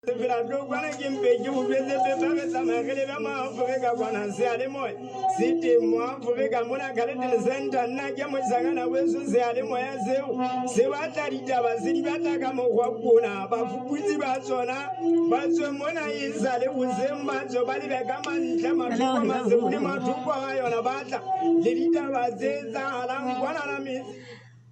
Filando kwana kimpeji ubeze bebe samagele bama fureka kwana siale moy siti mwa fureka mona kalete center na jamo sagana wesu siale moy azeu sebata ritaba siri bataka mo kwakuna bafukuzi bazona bazo mona izale uzemba zo bali bekama ntlama tukwa mazekuni matukwa ayo na batla lirita zeza ala kwana na mi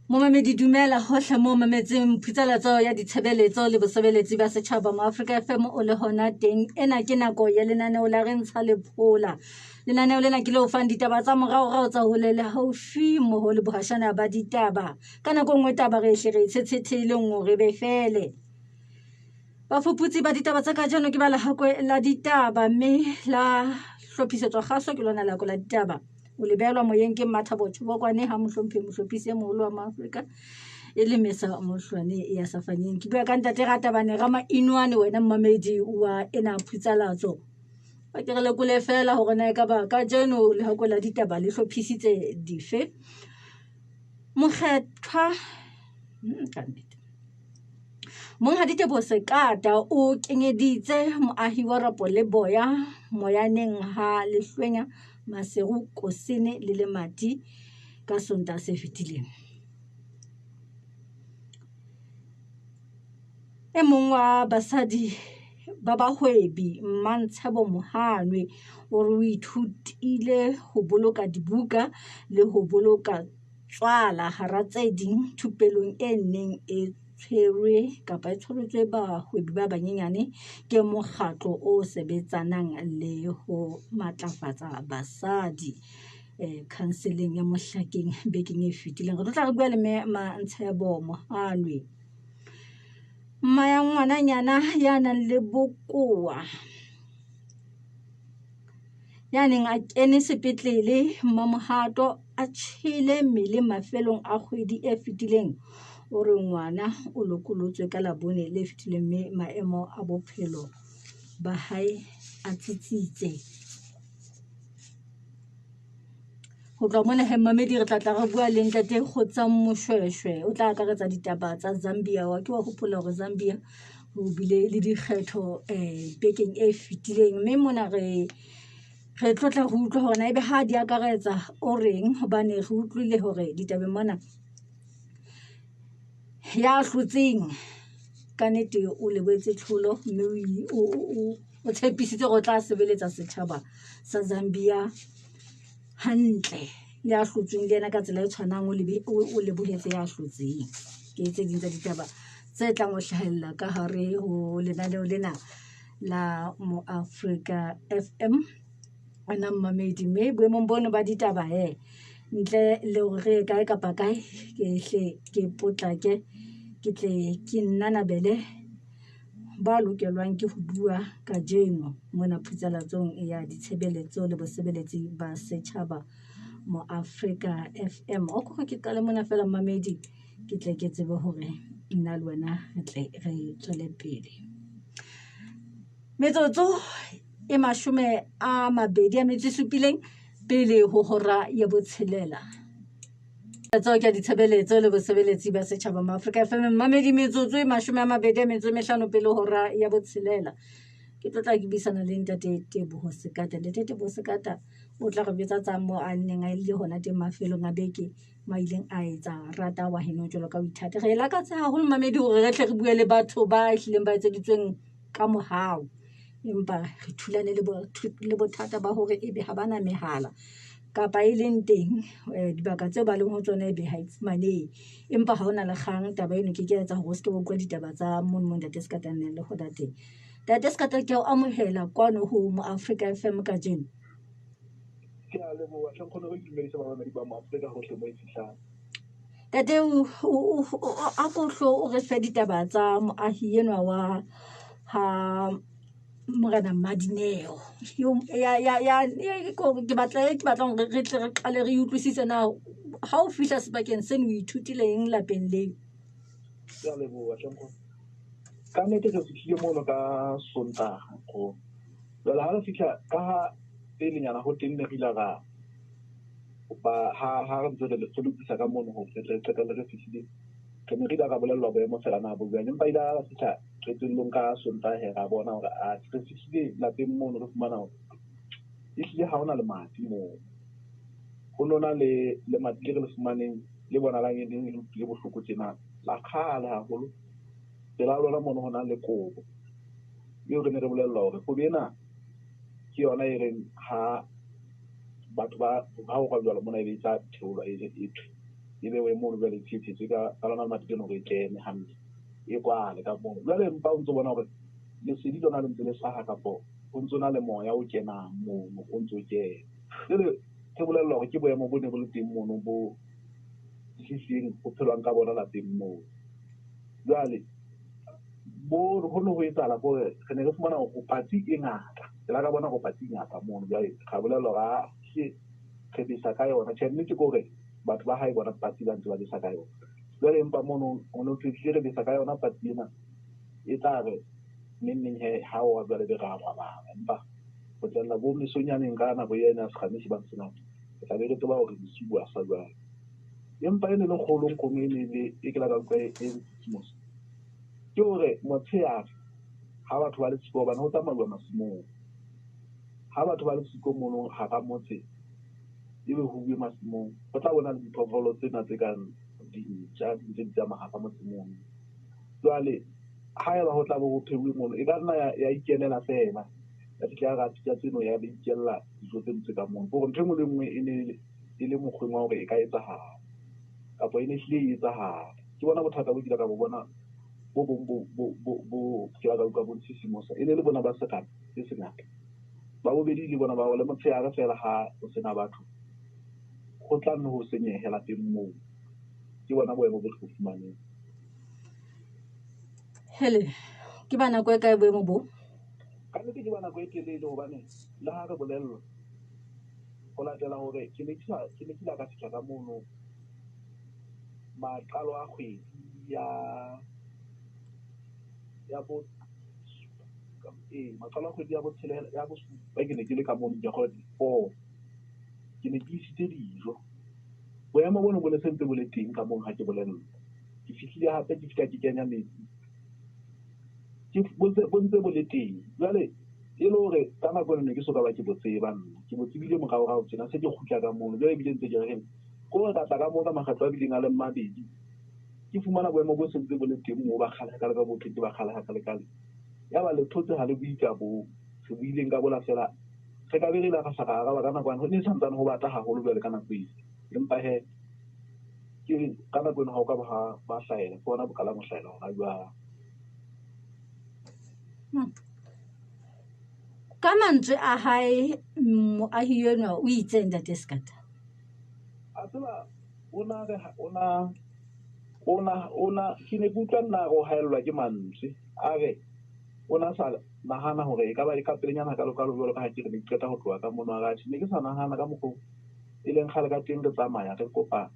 Momamedi dumela hohle mo mametseng phutsalatso ya ditshebeletso le bosebeletsi ba setjhaba mo Africa FM o le hona teng ena ke nako ya lenaneo la re ntsha lephola lenaneo lena ke le o fang ditaba tsa morao tsa ho le haufi mo ho le bohashana ba ditaba ka nako nngwe taba re hle re tshetshethile ngore be fele bafuputsi ba ditaba tsa kajeno ke ba lahakwe la ditaba mme la hlophisetswa kgaso ke lona la ko la ditaba o lebelwa moyeng ke Mathabo Chubokwane ha mohlomphe mohlophisi moholo wa Maafrika e le Mesa Mohlwane ya Safanyeng ke bua ka ntate Ratabane Rama Inwane wena mmamedi wa ena phutsalatso ba ke re le kule fela hore na ka ba ka jeno le hako la ditaba le hlophisitse dife mokgethwa Monga Diteboho Sekata o kenyeditse moahi wa Rapo le Boya moyaneng ha lehlwenya Maseru Kosene le Lemati ka Sontaha se fetileng. E mong wa basadi ba bahwebi Mantshebo Mohanwe o re o ithutile ho boloka dibuka le ho boloka tswala hara tse ding thupelong e neng e tshwaretswe bahwebi ba banyenyane ke mokgatlo o sebetsanang le ho matlafatsa basadi counseling ya Mohlakeng bekeng e fetileng re tla re bua le Mantshebo Mohanwe maya ngwananyana ya nang le bokowa ya neng a kene sepetlele mmamohato a tshile mmele mafelong a kgwedi e fetileng o re ngwana o lokolotswe ka labone le fetileng mme maemo a bophelo ba hae a tsitsitse ho tloha mona Hemmamedi re tla re bua le ntate Kgotsang Moshweshwe o tla akaretsa ditaba tsa Zambia wa ke wa hopola hore Zambia ho bile le dikgetho bekeng e fetileng mme mona re tlotla ho utlwa hore na ebe ha di akaretsa o reng hobane re utlwile hore ditabeng mona ya hlotseng ka nete o lebetse tlholo mme o tshepisitse go tla sebeletsa setjhaba sa Zambia hantle le a hlotseng le yena ka tsela e tshwanang o lebohetse ya hlotseng ke tse ding tsa ditaba tse tlang o hlahella ka hare ho lenaneo lena la mo Africa FM ana mmamedi mme boemong bono ba ditaba ntle le hore kae kapa kae ke potlake ke tle ke nnanabele ba lokelwang ke ho bua ka jeno mona phutsalatsong ya ditshebeletso le bosebeletsi ba setjhaba mo Africa FM o go ke qale mona fela mmamedi ke tle ke tsebe hore nna le wena re tle re tswele pele metsotso e 27 pele ho hora ya botshelela tsa ke ditshebeletso le bosebeletsi ba setjhaba mo Africa FM mmamedi metsotso e 25 pele hora ya botshelela ke tla ke bisana le ntate Teboho Sekata le Teboho Sekata o tla re betsa tsa mo a neng a ile hona teng mafelong a beke ma ileng a etsa rata wa heno jolo ka boithati re lakatse haholo mmamedi hore re tle re bue le batho ba hlileng ba etseditsweng ka mohau empa re thulane le bothata ba hore ebe ha bana mehala kapa e leng teng dibaka tseo ba leng ho tsona ebe ha itsmanehe empa ha hona le kgang taba eno ke etsa hore se ke bo kwa ditaba tsa mon ntate Sekata nne le khoda teng ntate Sekata ke o amohela kwano ho mo Africa FM ka jeno ke a leboha tla khona go dumedisa babamedi ba mo Africa hohle mo ifihlang tate a kohlo o re fe ditaba tsa moahi enwa wa ha Morena Madineo ke batla hore re tle re qale re utlwisise na ha o fihla sebakeng seno o ithutile eng lapeng leo ke a leboha tla khona ka nnete re fihlile mono ka Sontaha go la ha re fihla ka pelenyana ho teng ne re ila ra ba ha re ntse re lokisa ka mono ho re fihlile ke ne re ka bolelwa boemo fela na bo bjang empa ile a fihla qetellong ka Sontaha ra bona hore a re fihlile lapeng mono re fumana hore ehlile ha hona le mati moo ho nona le mati le re le fumaneng le bona la ngene le utlwile bohloko tjena la khale haholo la lona mono hona le kobo eo re ne re bolelwa hore kobo ena ke yona e reng ha batho ba ho ka jwalo mona e be tsa theolwa e be we mono jwale tshitse ka lona mati ke no re kene hantle e kwale ka mono jwale empa o ntso bona hore lesedi lona le ntse le hlaha kapo o ntso na le moya o kenang mono o ntso kena jwale ke bolelwa hore ke boemo bo ne bo le teng mono bo sising ho phelwang ka bona lapeng moo jwale bo ho no ho etsahala gore re ne re fumana hore patsi e ngata ke la ka bona go patsi ngata mono jwale ga bolelwa ga se re bisa ka yona tjhe nnete ke hore batho ba hae bona patsi ba ntse ba bisa ka yona jwale empa mono o no fihlile re bisa ka yona patsi ena e tla re neng he ha o jwale be ra ba empa ho tsella bo mesonyaneng ka nako ena se kgame se ba sena ke tla be re tseba hore bosibu a sa jwale empa ene le kgolong komene e ke la ka e tsimosa ke hore motshehare ha batho ba le siko bana ho tsamaya masimong ha batho ba le siko mono ha ka motse e be ho bue masimong ho tla bona le diphoofolo tsena tse kang dintja di tsa mahapa masimong jwale ha eba ho tla bo pheuwe mono e ka nna ya ikenela fela ya tla ga tsa tseno ya ikella dijo tse ntse ka mono bo ntho engwe le engwe e le mokgweng wa hore e ka etsahala kapo e ne hlile e etsahala ke bona bothata bo kila ka bo bona bo kila ka utlwa bontshisimosa e ne le bona ba sekana se sengata ba bobedi le bona ba le motshehare fela ha o sena batho go tla nne ho senyehela teng moo ke bona boemo bo fumaneng hele ke bana go ka boemo bo ka nnete ke bana go e telele hobane le ha re bolellwa go latela hore ke ne kila ka fihla ka mono maqalo a kgwedi ya bo maqalo a kgwedi ya bo tshelela ya bo ba ke ne ke le ka mono ke kgotsi ke ne ke isitse dijo boemo bona bo ne sentse bo le teng ka mono ha ke bolellwa ke fihlile hape ke fihla ke kenya metsi ke botse bo le teng jwale e le hore ka nako ne ke soka ba ke botseba nna ke botsebile morao tsena se ke kgutla ka mono jwale bile ntse ke re ko re tla ka mo ka makgatlo a bileng a le mabedi ke fumana boemo bo sentse bo le teng moo ba kgala ka le ka botho ke ba kgala ka le kale ya ba le thotse ha le buika bo se buileng ka bola fela re ka be re la ka saka ga ba ka nako ho ne santsane ho bata haholo jwale ka nako e empa he ke ka nako ena ha o ka ba hlaela ke bona bokala mo hlaela hona jwa ka mantswe a hae moahi enwa o itse ntate Skata a tsela ona ke ne ke utlwa nna go haellwa ke mantswe a re ona sa nahana hore e ka ba e ka pelenyana ka lokalo jwalo ka ha ke re ne ke qeta ho tloha ka mono a ne ke sa nahana ka mokgwa e leng kgale ka teng re tsamaya re kopa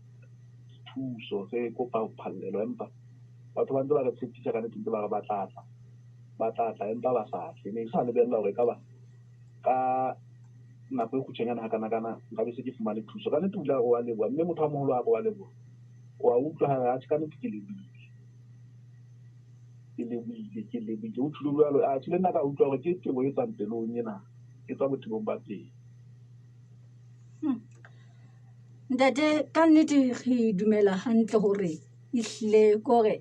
thuso re kopa phallelo empa batho ba ntse ba re tshepisa ka nnete ntse ba re ba tlatla empa ba sa tle ne sa lebella hore ka ba ka nako e khutshwanyana ha kana nka be se ke fumane thuso ka nnete o a leboha mme motho a moholo a go a leboha wa utlwa ha ka nnete ke lebile o thule jwalo a tsile nna ka utlwa hore ke tebo e tsang pelong ena e tswa botebong ba teng ntate ka nnete re dumela hantle hore ehlile kore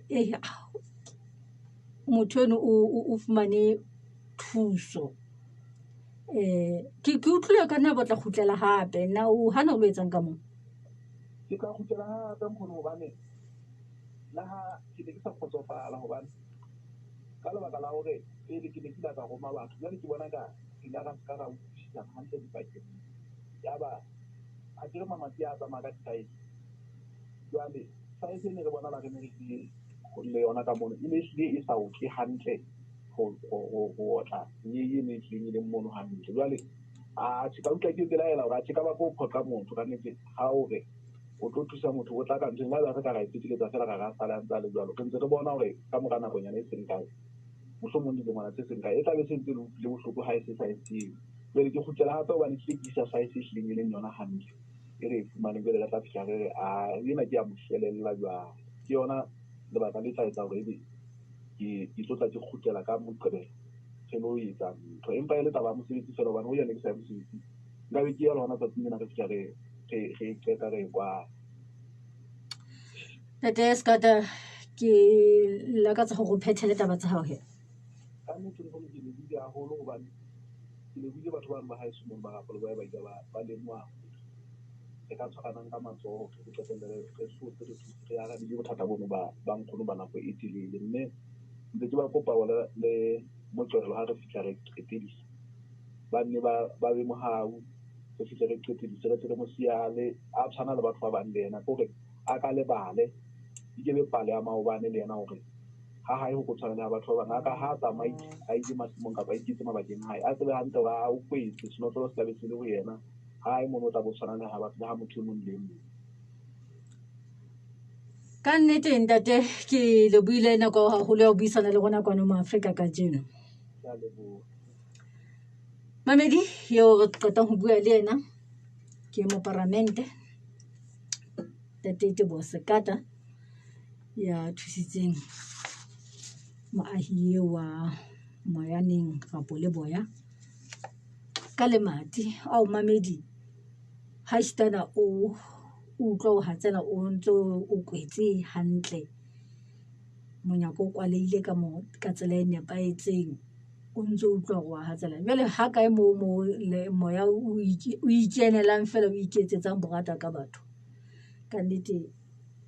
motho eno o fumane thuso ke utlwile ka nna batla khutlela hape na o hana o lo etsang ka mo ke ka khutlela hape mkhono hobane la ha ke ne ke sa kgotsofala hobane ka lebaka la hore pele ke ne ke la ka roma batho jwale ke bona ka ila ka ska ra utlwisisa hantle dipakeng ya ba a ke re mamati a tsamaya ka ditaese jwale saese ne re bona la re ne re le yona ka mono e ne ehlile e sa otle hantle go otla ye ne tlile le mono hantle jwale a se ka utlwa ke tselaela hore a se ka ba go phoqa motho ka nnete ha o re o tlo thusa motho o tla ka ntse ba re ka ra ipitiletsa fela ka ga sala ntse le jwalo ke ntse re bona hore ka mora nakonyana e seng kae mohlomong di ngwana tse seng kae e tla be se ntse le bohloko ha e se saeseng jwale ke kgutlela hape hobane ke isa saese e hlileng e leng yona hantle e re fumane jwale ka tla fihla re re a ena ke ya mohlelella jwalo ke yona lebaka le tla etsa hore ebe ke tlotla ke kgutlela ka Moqebelo re lo etsa ntho empa e le taba ya mosebetsi fela hobane ho yane ke sa mosebetsi nka be ke ya lona tsatsing lena re fihla re qeta re kwa Ntate Skata ke lakatsa go phethele taba tsa hao he ka nnete ho ke lebile haholo hobane ke lebile batho ba ba hae sumong ba rapolo ba ile ba lemoa re ka tshwaranang ka matsoho re qetelle re sotse re ya di bothata bono ba nkgono ba nako e telele mme ntse ke ba kopa le Moqebelo ha re fihla re qetedisa ba nne ba be mohau re fihle re qetedise re tsere mosiale a tshwana le batho ba bang le yena kore a ka lebale ke be pale ya maobane le yena hore ha hae ho tshwana le batho ba bang a ka ha tsamai a ile masimong kapa a ikitse mabakeng hae a tsebe hantle hore a o kwetse senotlolo se tlabe se le ho yena ha e mono o tla bo tshwana le ha batho le ha motho e mong le mong ka nnete ntate ke le buile nako haholo ya ho buisana le rona kwano mo Afrika ka jeno ya lebo Mamedi yo re qetang ho bua le yena ke mo parlamente Ntate Teboho Skata ya thusitseng moahi wa Moyaneng Rapo le Boya ka lemati ao Mamedi ha istana o utlwa o hatsela o ntso o kwetse hantle monyako o kwaleile ka tsela e nepaetseng o ntso utlwa go hatsela jwale ha kae mo le moya o ikenelang fela o iketsetsang borata ka batho ka nnete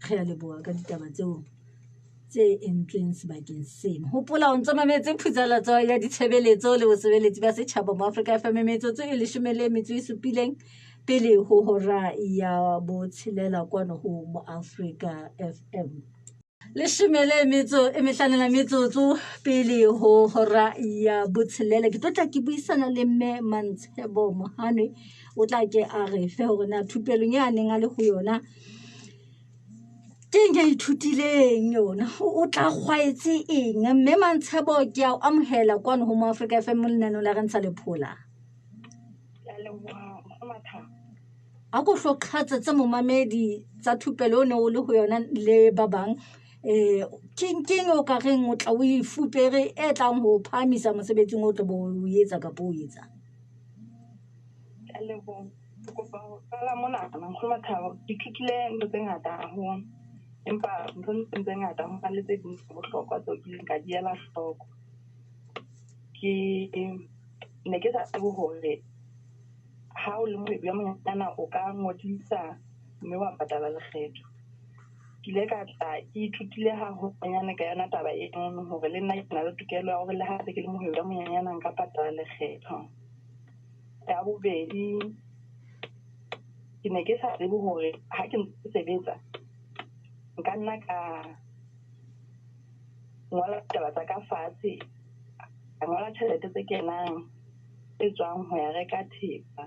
re a leboha ka ditaba tseo tse entsweng sebakeng seno hopola o ntse mametse phutshalatso ya ditshebeletso le bosebeletsi ba setjhaba mo Afrika FM metsotso e 17 pele ho hora ya botshelela kwano ho mo Afrika FM 15 metsotso pele ho hora ya botshelela ke tlotla ke buisana le mme Mantshebo Mohanwe o tla ke a re fe hore na thupelong ya neng a le ho yona ke nge ithutileng yona o tla kgwaetse eng mme Mantshebo ke a amohela kwano ho mo Afrika FM lenano la re ntsha lephola a go hlokhatsa tsa momamedi tsa thupelo o ne o le ho yona le ba bang keng o ka reng o tla o ifupere e tlang ho phamisa mosebetsing o tlo bo o etsa ka po etsa le go go ba mona mang go mathabo ke thutile ntse ngata ho empa ntse ngata ho le tse ding go hlokwa tso ke ka diela hloko ke ne ke sa tsebo hore ha o le moebi wa monyana o ka ngodisa mme wa patala lekgetho ke ile ka tla ke ithutile ha ho nyane ka yona taba e nngwe hore le nna ke na le tokelo ya hore le ha ke le moebi wa monyana nka patala lekgetho ya bobedi ke ne ke sa tsebe hore ha ke ntse sebetsa nka nna ka ngola taba tsa ka fatshe ka ngola tjhelete tse kenang e tswang ho ya reka thepa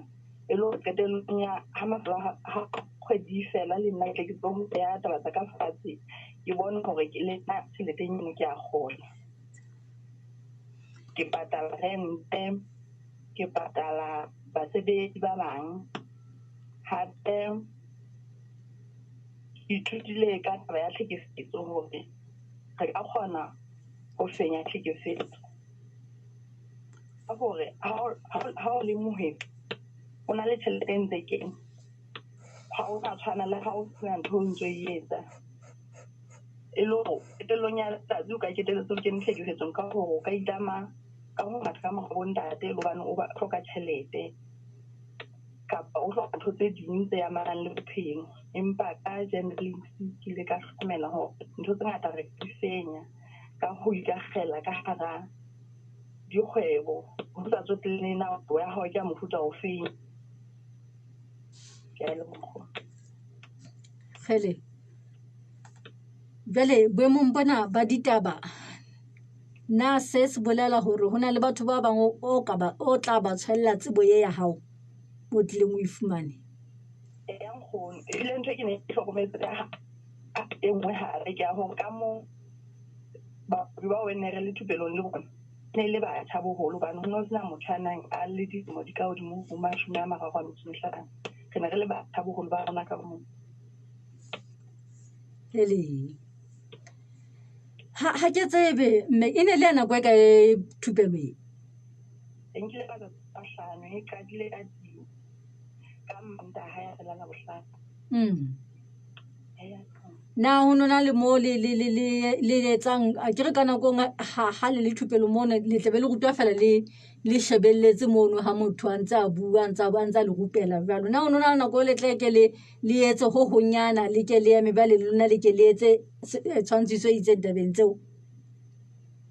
e lo qetellong ya ha mafelo ha kgwedi fela le nna ke tlo ho ya taba tsa ka fatshe ke bone hore ke le nna tjhelete nyane ke a kgona ke patala rente ke patala basebetsi ba bang hape ke ithutile ka taba ya tlhekefetso hore re ka kgona ho fenya tlhekefetso ka hore ha o le mohebi o na le tjhelete e ntse keng ha o sa tshwana le ha o sena ntho o ntso e etsa e lo qetellong ya letsatsi o ka qetelletse o kene tlhekefetsong ka hore o ka itama ka ho ngata ka mokgwa bontate le hobane o ba hloka tjhelete kapa o hloka ntho tse ding tse amanang le bophelo empa ka generally ke le ka hlokomela hore ntho tse ngata re di fenya ka ho ikakgela ka hara dikgwebo ho sa tsotlele na o ya hao ke mofuta o feng ke a leboha Khele jale boemong bona ba ditaba na se se bolela hore hona le batho ba bang o tla ba tshwella tsebo ye ya hao bo tlileng o ifumane yang khone ile ntho ke ne ke hlokometse ka e nngwe hape ke a hore ka mo ba wena re le thupelong le bona ne le ba tshabo holo ba no sena motho anang a le ditmo di ka hodimo ho mashome a mararo a metso mehlano ke ne re le ba tshabo holo ba rona ka mo Khele ha ke tsebe mme e ne le nako e ka e thupelo e Enkile ka hlano e qadile ka Mantaha ya fela la bohlano. na ho nona le mo le etsang a ke re ka nako ha le thupelo mo le tlebe le rutwa fela le shebelletse mono ha motho a ntse a bua ntse a le rupela jalo na ho nona nako le tleke le etse ho honyana le ke le eme ba le lona le ke le etse tshwantshiso itse tabeng tseo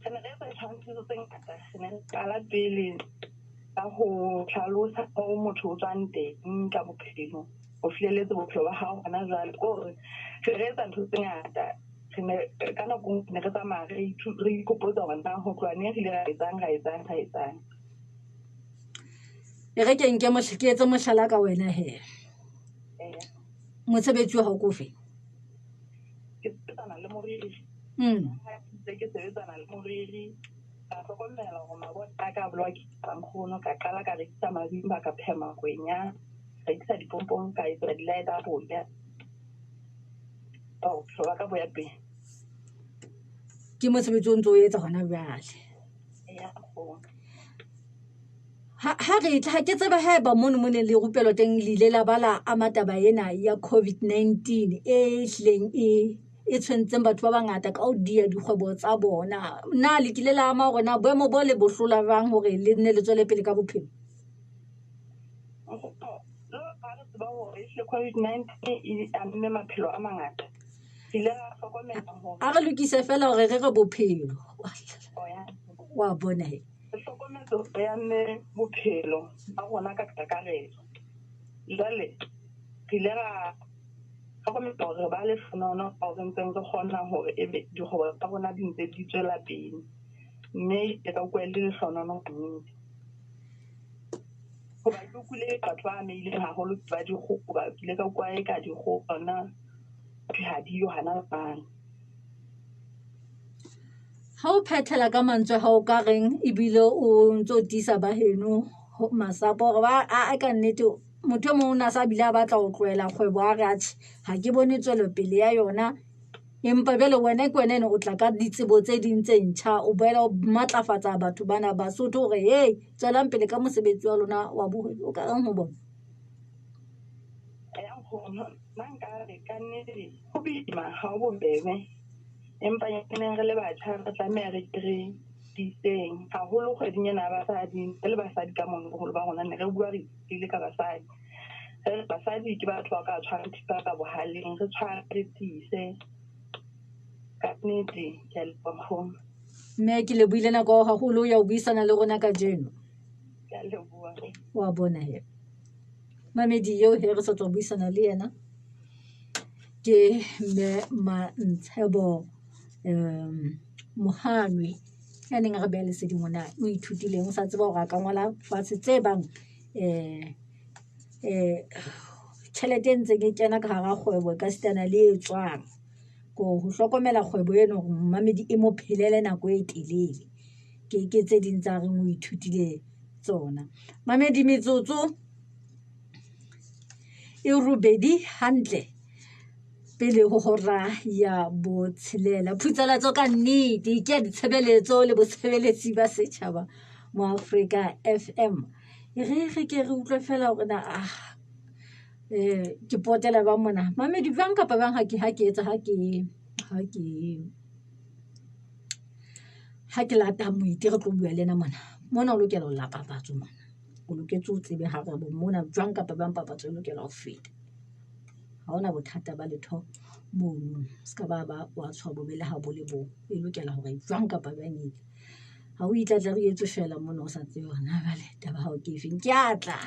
Re re tshwantshiso tse ngata re qala pele ka ho tlhalosa ho motho o tswang teng ka bophelo o fihlelletse bophelo ba hao hona jwale gore re etsa ntho tse ngata ka nako ne re tsamaya re ikopotsa hore na ho tloha ne re ile ra etsang e re ke ke etse mohlala ka wena he mosebetsi wa hao ko fe ke tsana le moriri ke sebetsana le moriri ka hlokomela hore mabota a ka bolwa ke nkgono ka qala ka rekisa mazimba ka phema kwenya ka rekisa dipompong ka etsa di-light up ya hloba ka boya pele ke mosebetsi o ntse o etsa hona jwale ha ke tseba haeba mono le rupelo teng le ile la bala a mataba ena ya COVID-19 e hleng e tshwentseng batho ba bangata ka o dia dikgwebo tsa bona na le kile la ama hore na boemo bo le bohlola jwang hore le nne le tswele pele ka bophelo COVID-19 e amme maphelo a mangata a re lokise fela hore re bophelo wa bona he hlokometse re amme bophelo ba rona ka kakaretso jwale re ile ra hlokomela hore ba le fonono ha re ntseng re kgona hore ebe dikgwebo tsa rona di ntse di tswela pele mme ke ka utlwa le hlonono nnete hoba ke utlwile batho ba amehileng haholo ba dikgoho ba kile ka utlwa e ka dikgoho tsona ha diyo hana bana ha o phethela ka mantswe ha o ka reng ebile o ntso tisa ba heno masapo gore ba a ka nnete motho mo ona sa bile a batla go tloela kgwebo a re athe ha ke bone tswelo pele ya yona empa bele wena ke wena o tla ka ditsebo tse ding tse ntjha o boela o matlafatsa batho bana ba Basotho gore hey tswelang pele ka mosebetsi wa lona wa boholo o ka reng ho bona manka re ka nnete ho boima ha o bobebe empa re le batjha re tlameha re diseng haholo kgweding ena basadi le basadi ka mona boholo ba rona ne re bua re ile ka basadi ke batho ba ka tshwara thipa ka bohaleng re tshware tise ka nnete ke a leboha mme ke le buile nako haholo ya o buisana le rona ka jeno ke a leboha wa bona he mamedi yo he re sa tswa buisana le yena ke me Mantshebo Mohanwe ya neng re bele se dingwana o ithutileng o sa tseba hore a ka ngola fatshe tse bang tšhelete ntse ke kena ka hara kgwebo ka sitana le e tswang go hlokomela kgwebo eno gore mamedi e mo phelele nako e telele ke tse ding tsa re o ithutile tsona mamedi metsotso e rubedi hantle pele ho hora ya botshelela phutsalatso ka nnete ke ya ditshebeletso le bosebeletsi ba setjhaba mo Africa FM re ke re utlwe fela hore na ke potela ba mona mamedi bang kapa bang ha ke etsa ha ke lata moiti re tlo bua le ena mona o lokela ho lapa batho mona o loketse o tsebe ha re bo mona jwang kapa bang papatso o lokela ho feta ha ona bothata ba letho mono ska ba wa tshwa bobele ha bo le bo e lokela hore jwang kapa bang etse ha o itlatla re etse fela mona o sa tsebe hona vale taba ha o ke feng ke atla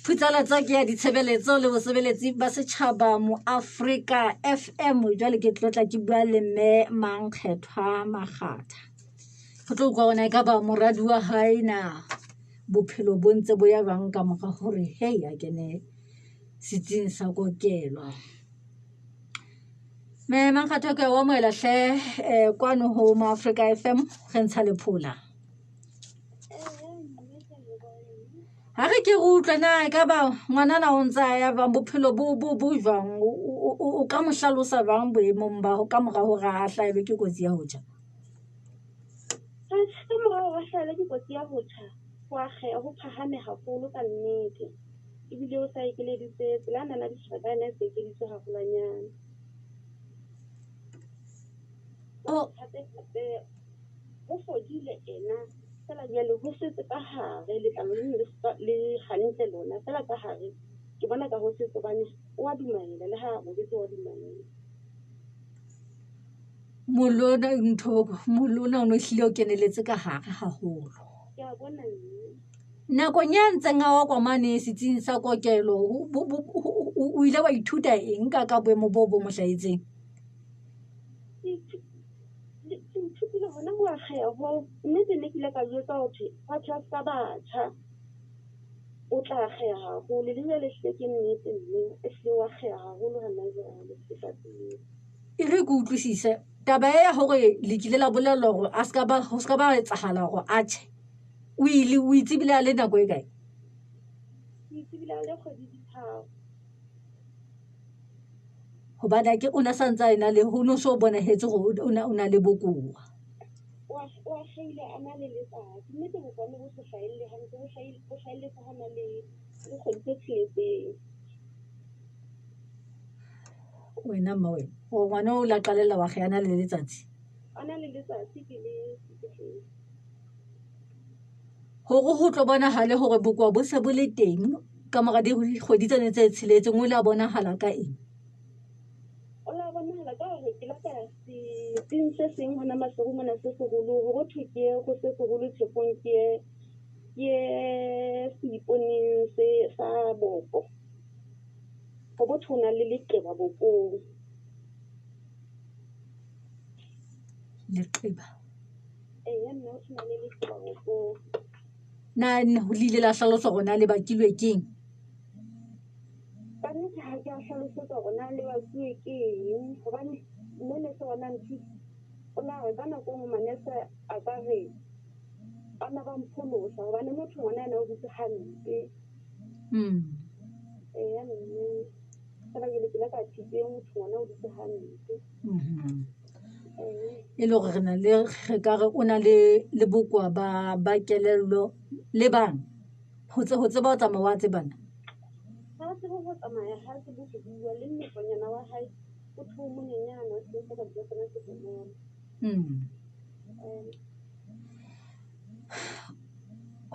phutsalatsa ke ya ditshebeletso le bosebeletsi ba setjhaba mo Africa FM jwale ke tlotla ke bua le mme Mankgethwa Makgatha go tlo kwa ona ka ba moradi wa hae na bophelo bo ntse bo ya bang ka moka hore hey a kene sitsing sa kokelo me Mankgethwa ke wa moela hle kwano ho mo Africa FM re ntsha lephola ha re ke go utlwa na ka ba ngwanana o ntse ya ba bophelo bo jwang o ka mo hlalosa bang boemong ba ka mora hore a hlaelwe ke kotsi ya ho tjha ka morao ga hlaelwa ke kotsi ya ho tjha go akgea go phahame haholo ka nnete ebile o sa ekeleditse tsela a nana ditšhaka ene se ekeditse gagolanyana gape go fodile ena fela jale go setse ka gare letlalo le gantle lona fela ka gare ke bona ka go setse bane o a dumela le ga bobetse wa dumela molona o no hlile o keneletse ka gare haholo ke a bona nakong ya ntseng a wa kwa mane setsing sa kokelo o ile wa ithuta eng ka boemo bo mo hlahetseng ithutile gona go akgea go mme ke ne ke ile ka jwetsa gore batho ba ska batjha o tla akgea gagolo le jale hlile ke nnete mme e hlile wa akgea gagolo gana jalo sefateng e re ke utlwisise taba ya hore le kile la bolelwa hore ho ska ba etsagala gore a tjhe o itsebile a le nako e kae ke itsebile a le kgwedi ditharo hobane ke o na sa ntse a ena le ho no so bonahetse gore o na le bokoa wa hlile a na le letsatsi mme ke bopone bo se hlaelle hantle bo hlaelle sa hana le kgwedi tse tsheletseng wena mma wena o ngwana o la qalella wa kgeana le letsatsi a na le letsatsi ke le sepetlele hore ho tlo bonahale hore bokoa bo se bo le teng ka mora dikgwedi tsene tse tsheletseng o la bonahala ka eng o la bonahala ka hore ke lata seteng se seng hona mahloko mona se segolo hore thwe ke go se segolo tshepong ke seiponeng se sa boko go bothona le leqeba bokong leqeba ya nna o tshwana le leqeba bokong na ho lile la hlalosa hore na le bakilwe keng ka nnete ha ke a hlalosetsa hore na le bakuwe ke eng gobane mmone se ona nthusa o na re ka nako ngwe manese a ka re ana ba mpholosa gobane motho ngwana ena o dutse hantle ya mme fela jele ke la ka thitse motho ngwana o dutse hantle e le gore re na le re ka re o na le bokoa ba kelello le bang ho tseba o tsamaya wa tsebana ha se go tsamaya ha se bo go bua le mmekonyana wa hae o thwe monyenyana o se ka bua tsena se bona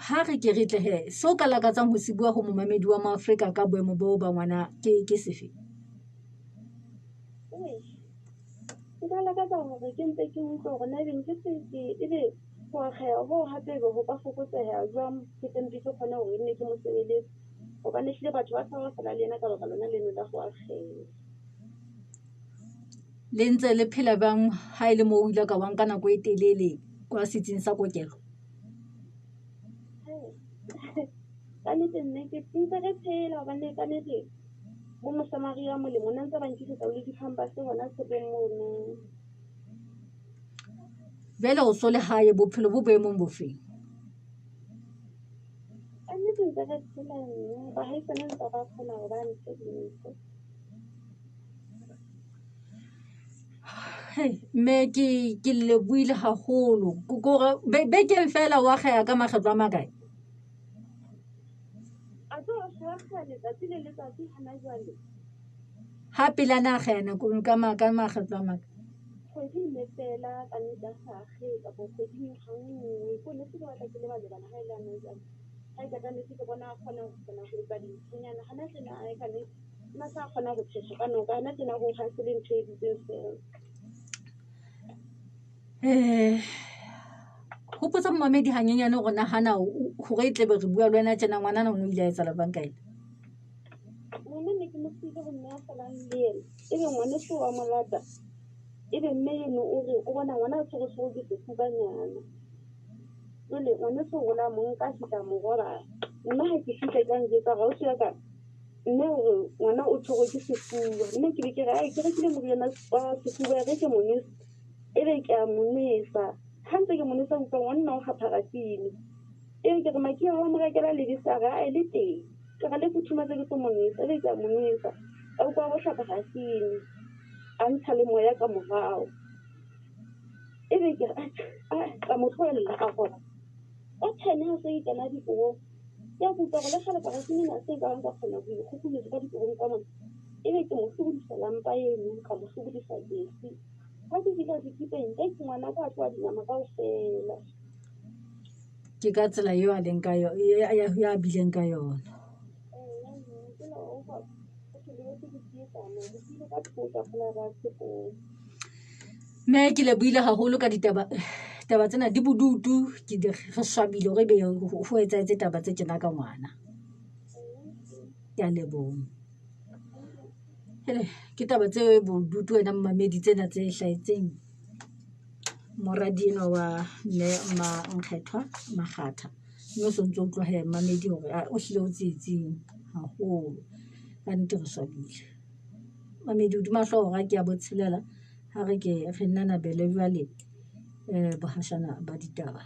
ha re ke re tle he so ka lakatsang ho se bua ho momamedi wa Maafrika ka boemo bo ba ngwana ke sefe nka lakatsa hore ke ntse ke utlwa hore na beng ke se ebe go akgea go hape go ka fokotseha jwang ke tempe ke kgona hore nne ke mo sebeletse gobane hlile batho ba tshwara fela le ena ka baka lona leno la go akgea le ntse le phela bang ha ile mo o ile ka wang ka nako e telele kwa setsing sa kokelo ka nnete nne ke ntse re phela gobane ka nnete bo mosamaria molemo o ne ntse ba nkisetsa le dikhampase gona sebeng mono jwale o so le hae bophelo bo boemong bofeng ka nnete ntse re phela mme bahaisane ntse ba kgona go ba ntle dintle mme ke lebohile haholo kore bekeng fela wa kgea ka makgetlo a makae a tlo akgea letsatsi le letsatsi hana jwale ha pela na kgea nakong ka makgetlo a maka kgwedi le fela ka nnete a sa akgee kapo kgweding gangwe ko ne se ke batla ke le balebana ga e le ano jalo ga e ka nnete ke bona a kgona go kgona go etsa dinthonyana gana tena a e ka nnete nna sa kgona go tshesha ka noka gana tena go ga se le ntho e ditseng fela hopotsa mmamedi hanyenyane gore nagana gore e tlebe re bua le wena tjena ngwanana o ne o ile a etsa lebang kaena ngwana ne ke mo siile go mme a salang le ena ebe ngwane se wa molata ebe mme eno o re o bona ngwana a tshwere ke sefubanyana jole ngwane se gola mo nka fitlha mo robala nna ga ke fitlha ka njetsa ga o se ka mme gore ngwana o tshwere ke sefuba mme ke be ke re ke rekile moriana wa sefuba ya re ke monese ebe ke a monesa ha ntse ke monesa utlwa ngwana o gaphara kene ke re makia wa mo rekela lebisara a le teng ke ga le futhumatse ke monisa le ka monisa a utlwa go hlapa gasini a ntsha le moya ka morao ebe ke ka motlholela a gona o tshene ha se ikana dikobo ya butsa go le hlapa gasini na se ka nka kgona go ikhukumetsa ka dikobong ka mona ebe ke mo sokodisa lampa eno ka mo sokodisa gesi ha ke dila dikipeng ke ngwana ka tloa dinama kaofela ke ka tsela eo a leng ka yona ya bileng ka yona mme ke lebohile haholo ka taba tsena di bodutu ke di re swabile hore be ho etsahetse taba tse tjena ka ngwana ke a leboha hele ke taba tse bodutu wena mmamedi tsena tse hlahetseng moradi eno wa mme Nkgethwa Makgatha mme o sontso utlwa he mmamedi hore o hlile o tsietsing haholo ka nnete re swabile mmamedi o duma hloho ga ke a botshelela ha re ke re nna bele jwale bohashana ba ditaba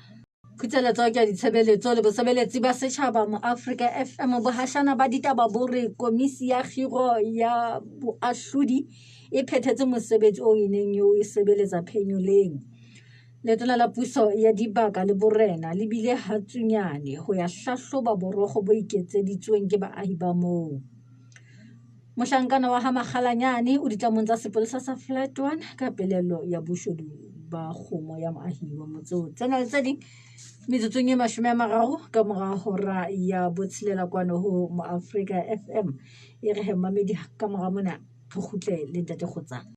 khutseletso ke a ditshebeletso le bosebeletsi ba setjhaba mo Africa FM bohashana ba ditaba bo re komisi ya khiro ya boahlodi e phethetse mosebetsi o ineng yo e sebeletsa phenyoleng letona la puso ya dibaka le borena le bile hatsunyane ho ya hlahloba borogo bo iketseditsweng ke baahi ba moo mohlankana wa ha Makgalanyane o ditlamong tsa sepolesa sa Flat One ka pelelo ya boshodu ba kgomo ya moahi wa motso tsena le tse ding metsotsong e 30 ka mora hora ya botshelela kwano ho mo Africa FM e re hemamedi ka mora mona re khutle le ntate Kgotsana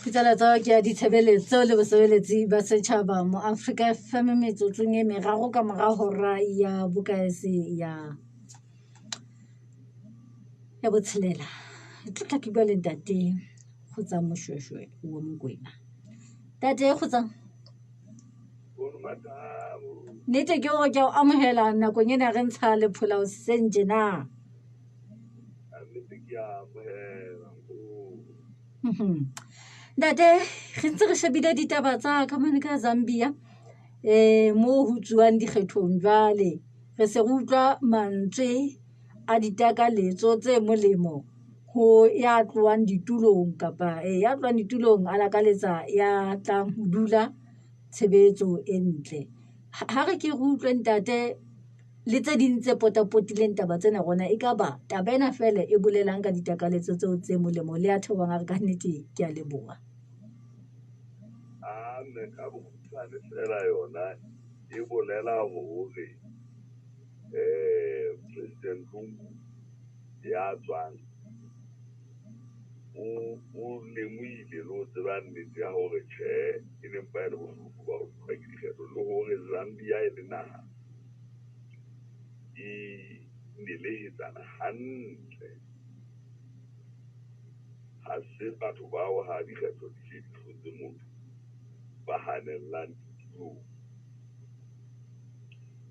Khutseletso ke a ditshebeletso le bosebeletsi ba setjhaba mo Africa FM metsotsong e 3 ka mora hora ya bokaese ya botshelela tlotla ke bua le ntate Kgotsana Moshweshwe wa Mokwena tate Kgotsana nete ke go ke o amohela nakong ena re ntsha lephola o senjena ntate re ntse re shebile ditaba tsa ka mane ka Zambia mo ho tsuwang dikgethong jwale re se re utlwa mantswe a ditakaletso tse molemo ho ya tloang ditulong kapa ya tloang ditulong a lakaletsa ya tlang ho dula tshebetso e ntle ha re ke re utlwe ntate le tse ding tse potapotileng taba tsena rona e ka ba taba ena fela e bolelang ka ditakaletso tseo tse molemo le a theohang a re ka nnete ke a leboha mme ka bokhutswane fela yona e bolela hore President Lungu ya tswang o lemohile le ho tseba nnete ya hore tjhe e leng ba le bohloko ba ho tloha ke dikgetho le hore Zambia e le naha e nelehetsana hantle ha se batho bao ha dikgetho di se di hlotse motho ba hanellang ditulong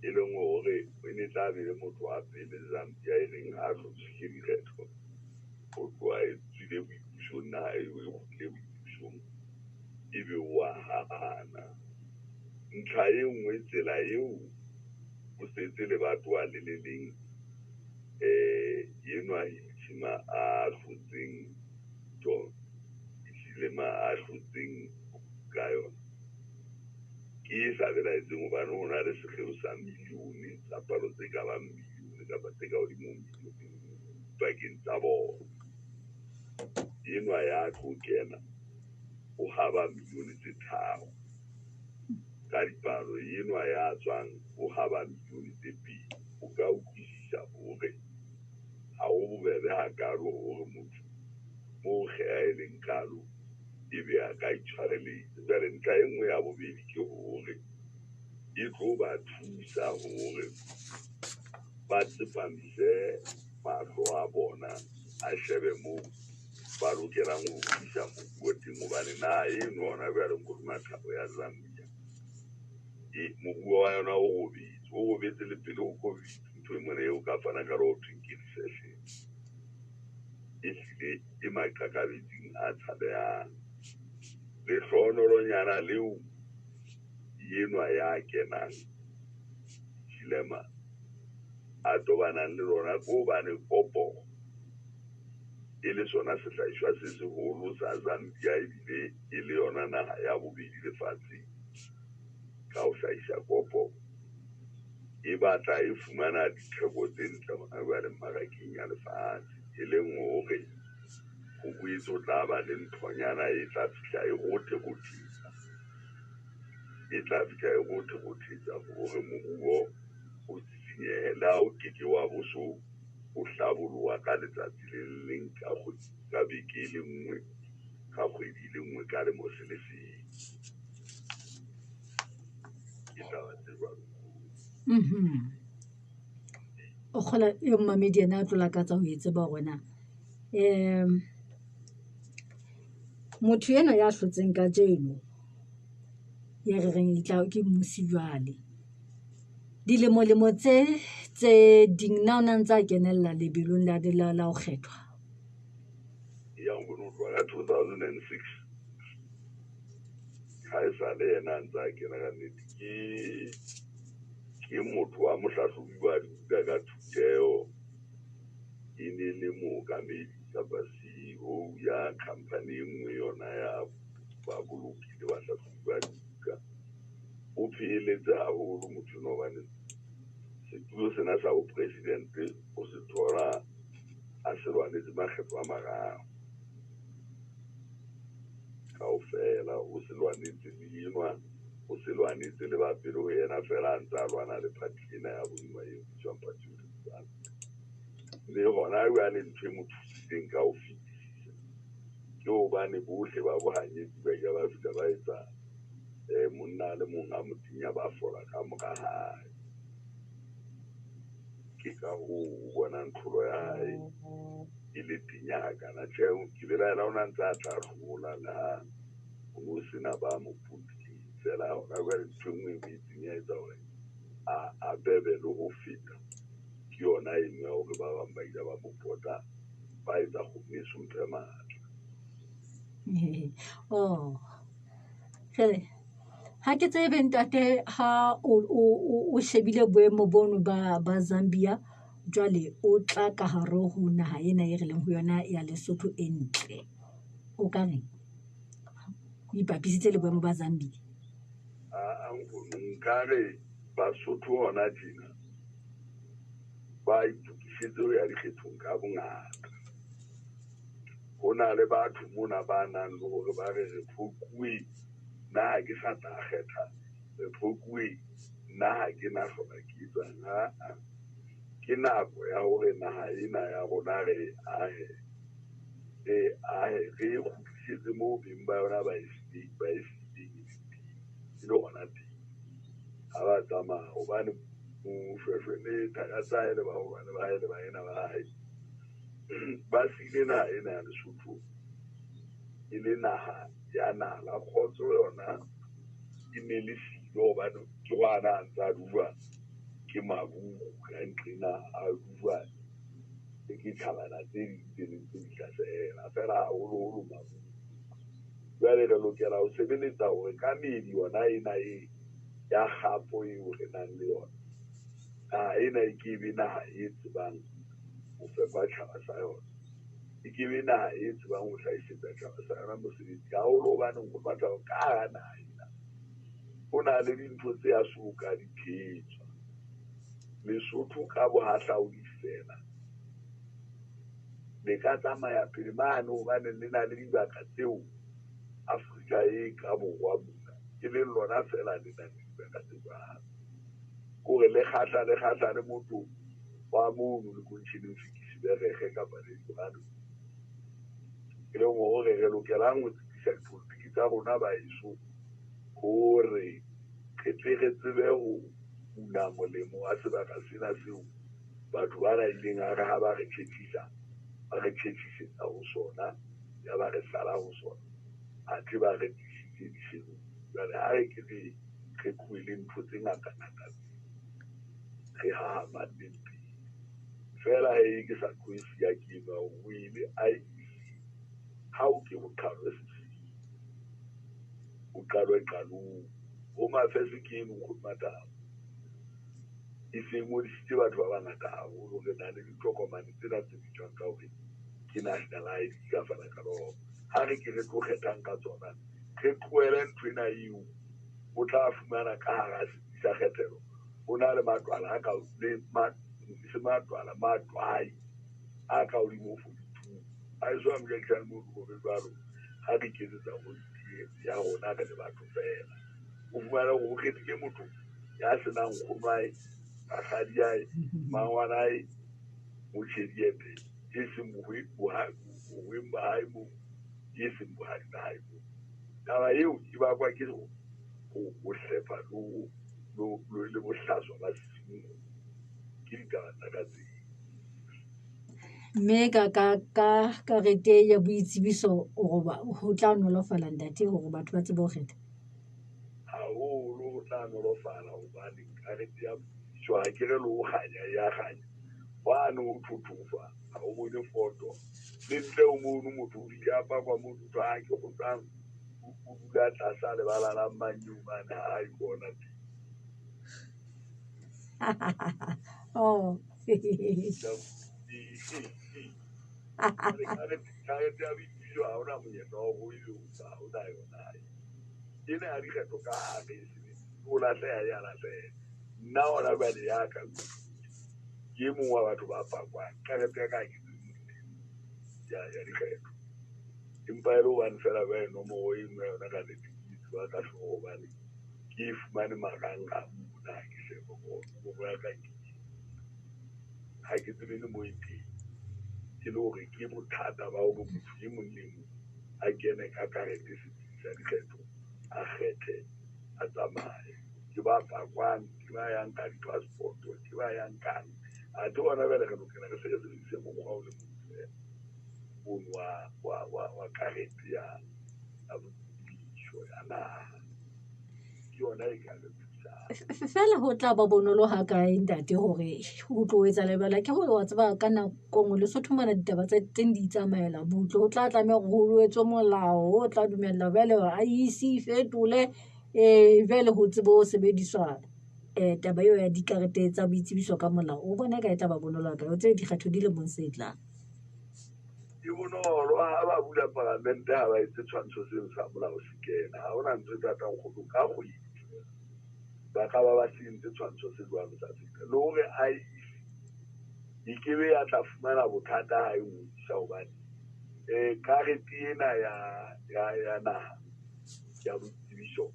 e leng hore e ne tla be le motho wa pele Zambia e reng ha hlotse ke dikgetho o tloha e tswile boipusong naha eo e kgutlile boipusong ebe wa hana ntlha e nngwe tsela eo o setse le batho a le le leng enwa Hichilema a hlotseng John Hichilema a hlotseng ka yona ke e sa belaetseng hobane ho na le sekgeo sa milione tsa palo tse ka bang milione kapa tse ka hodimo milione pakeng tsa bona enwa ya tlo kena o haba milione tse 3 ka dipalo enwa ya tswang o haba milione tse 2 o ka utlwisisa hore ha o bobebe hakalo hore motho mo kgeaeleng kalo ebe a ka itshwareletse jwale ntlha e nngwe ya bobedi ke hore e tlo ba thusa hore ba tsepamise mahlo a bona a shebe moo ba lokelang ho fisa mobuo teng hobane naha eno ona jwale Nkgodumathabo ya Zambia mobuo wa yona o robetse le pele ho COVID ntho e mone eo ka fana ka ho thweng ke recession e hlile e maqakabetsing a tshabehang lehlohonolo nyana leo enwa ya kenang dilema a tobanang le lona ko hobane popo e le sona sehlahiswa se seholo sa Zambia ebile e le yona naha ya bobedi lefatsheng ka ho hlahisa popo e batla e fumana ditheko tse ntle hona jwale mmarakeng ya lefatshe e leng hore ho boetse o tla ba le nthonyana e tla fihla e rothe bothetsa hore moruo o senyehela o keke wa boso o hlaboloha ka letsatsi le leng ka beke le nngwe ka kgwedi le nngwe ka lemo se le seng ke taba tse jwalo. O kgola e mmamedi ena a tlola ka tsa ho tseba hore na motho ena ya hlotseng ka jeno ya re reng e tla ke mmusi jwale dilemo tse ding na ona ntse a kenella lebelong la ho kgethwa ya ngolotwa ka 2006 ha e sa le yena ntse a kena ka nnete ke motho wa mohlahlobi wa dibuka ka thuteho e ne le mookamedi kapa CEO ya company nngwe yona ya baboloki le bahlahlobi ba dibuka o pheheletse haholo motho no hobane setulo sena sa bopresidente o se thola a se lwanetse makgetlo a mararo kaofela o se lwanetse dinwa o se lwanetse le ba pele ho yena fela a ntse a lwana le party ena ya bonngwa e bitswang party le hona jwale ntho e mo thusitseng ka ho fetisisa ke hobane bohle ba bohanyetsi ba ile ba fihla ba etsa monna le mong a motinya ba fola ka mora hae ke ka ho bona ntlolo ya hae e le tinyakana tjeo ke belaela o na ntse a tla hlola la ho sena ba mo puti fela hona jwale ntho e nngwe e tsinya etsa hore a bebe le ho feta ke yona e nngwe hore ba bang ba ile ba mo pota ba etsa kgomeso mphe matla jale ha ke tsebe ntate ha o shebile boemo bono ba Zambia jwale o tla ka hare ho naha ena e re leng ho yona ya Lesotho e ntle o ka reng o ipapisitse le boemo ba Zambia nkare Basotho hona tjena ba itukisetse ho ya dikgethong ka bongata ho na le batho mona ba nang le hore ba re phokuwe nna ha ke sa tla kgetha phokuwe nna ha ke na hlola ke etsang ke nako ya hore naha ena ya rona re ahe re kgutlisetse moo beng ba yona ba e le hona teng ha ba tsamaya hobane moshweshwe le thaka tsa hae le baholwane ba hae le baena ba hae ba siile naha ena ya Lesotho e le naha ya nala kgotso yona e ne le silo hobane ke ngwana a ntse a dulwa ke maburu ka nqena a dulwa e ke tjhabana tse ding tse di hlasela fela haholoholo maburu jwale re lokela ho sebeletsa hore ka medi yona ena e ya kgapo eo re nang le yona naha ena e ke be naha e tsebang ho fepa tjhaba sa yona e ke be naha e tsebang ho hlahisetsa tjhaba sa yona mosebetsi haholo hobane ho batla ho ka hara naha ena ho na le dintho tse a soka di phetswa Lesotho ka bohahlaodi fela le ka tsamaya pele mane hobane le na le dibaka tseo Afrika e ka borwa mona e leng lona fela le na le dibaka tse jwalo kore le kgahla le motho wa mono le kontjheneng fekisi berekge kapa le jwalo e leng hore re lokelang ho tsebisa dipolotiki tsa rona ba eso hore re tle re tsebe ho una molemo wa sebaka sena seo batho ba na ileng a re ha ba re tjhetjhisetsa ho sona ya ba re sala ho sona athe ba re tlisitse diseno jwale ha re ke re tlohele ntho tse ngata-ngata re hahamanneng pele fela he ke sa tloisi ya ke ba o ile ha o ke boqalo o qalwe qalong o mafese ke eno go mataba e se ngodisitse batho ba bangata haholo re na le ditokomane tsena tse bitswang ka hore ke national ID ka fana ka lona ha re ke re tlo kgethang ka tsona re tlohele nthwena eo o tla fumana ka hara sa kgethelo ho na le matwala a ka le matwala matwai a ka hodimo foditu a e so amjekisang mo go be jwalo ha re ke tsa go ya rona ka le batho fela o fumana go kgethile motho ya senang kgonwae rakgadi yae mangwana ae motjhediete e seng bohweng ba hae mo e seng bohadi ba hae mo taba eo e bakwa ke go hlepa le bohlaswa ba sesimo ke ditaba tsa ka tseo mme ka karete ya boitsebiso ho tla nolofala ntate hore batho ba tsebe ho kgetha haholo ho tla nolofala hobane karete ya boitsebiso ha ke re le ho kganya ya kganya wane ho thuthufa ha o bone foto le ntle o mono motho o dile a pakwa mo dutho ha ke go tsang o dula tlasa lebala la manyumane ha e bona oh karete ya boitsebiso ha ona monyetla wa go ile ha ona yona e ne ya dikgetho ka hare o lahleha ya lahleha nna ona jwale ya ka ke mong wa batho ba pakwang karete ya ka ke ya dikgetho empa e le hobane fela ba nomoro e nngwe yona ka letitsi ba ka hlogo hobane ke e fumane marangrang mona ke shebo go ya ka ha ke tsebe le mo e teng ke le hore ke bothata ba hore motho e mong le mong a kene ka karete setsing sa dikgetho a kgethe a tsamaye ke ba pakwang ke ba yang ka di-passport-o ke ba yang kang a te bona jale re lokela re sebedise mokgwa o le mong wa karete ya boitsebiso ya naha ke yona e ka re thusang fela ho tla ba bonolo ha kae ntate hore ho tlo etsa lebala ke hore wa tseba ka nako nngwe Lesotho mona ditaba tsa teng di tsamaela butle ho tla tlameha hore ho etswe molao o tla dumella jwale IEC fetole jwale ho tsebe ho sebediswa taba eo ya dikarete tsa boitsebiso ka molao o bona ka e tla ba bonolo ka o tse dikgetho di le mong se tlang ke bonolo ha ba bula parlamente ha ba etse tshwantsho seo sa molao se kena ha hona ntho e tlatang kgolo ka kgwedi ba ka ba sentse tshwantsho se jwalo sa seka le hore e ke be ya tla fumana bothata ha e ngodisa hobane karete ena ya naha ya boitsebiso